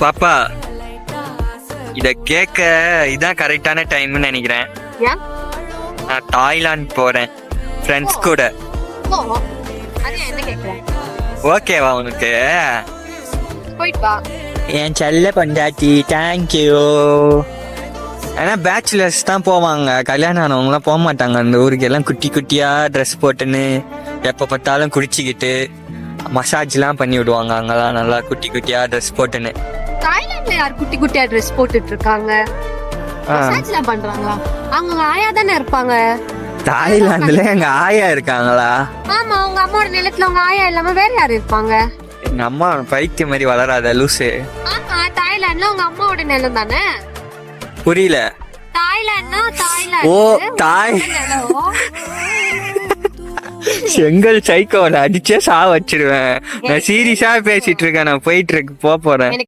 பாப்பா இத கேட்க இதான் கரெக்டான டைம்னு நினைக்கிறேன். ஏன்? நான் தாய்லாந்து போறேன் ஃப்ரெண்ட்ஸ் கூட. ஓ, அது என்ன கேக்குறேன்? ஓகேவா உனக்கு? போயிட்டு வா. என் செல்ல பண்டாட்டி தேங்க்யூ. ஏன்னா பேச்சுலர்ஸ் தான் போவாங்க, கல்யாணம் ஆனவங்களாம் போக மாட்டாங்க அந்த ஊருக்கு. எல்லாம் குட்டி குட்டியா ட்ரெஸ் போட்டுன்னு எப்போ பார்த்தாலும் குடிச்சிக்கிட்டு மசாஜ்லாம் பண்ணி விடுவாங்க அங்கெல்லாம், நல்லா குட்டி குட்டியா ட்ரெஸ் போட்டுன்னு. தாய்லாந்துல யார் குட்டி குட்டியா ட்ரெஸ் போட்டுட்டு இருக்காங்க? மசாஜ்லாம் பண்றாங்களா? அவங்க ஆயா தானே இருப்பாங்க. தாய்லாந்துல எங்க ஆயா இருக்காங்களா? ஆமா, உங்க அம்மாவோட நிலத்துல உங்க ஆயா இல்லாம வேற யாரு இருப்பாங்க? எங்க அம்மா பைத்தியம் மாதிரி வளராத லூசு. ஆமா, தாய்லாந்துல உங்க அம்மாவோட நிலம் தானே. புரியல. தாய்லாந்துனா ஓ தாய்லாந்து தாய் நிலம். செங்கல் சைக்கோல அடிச்சே சா வச்சிருவேன். நான் சீரியஸா பேசிட்டு இருக்கேன், நான் போயிட்டு போறேன்.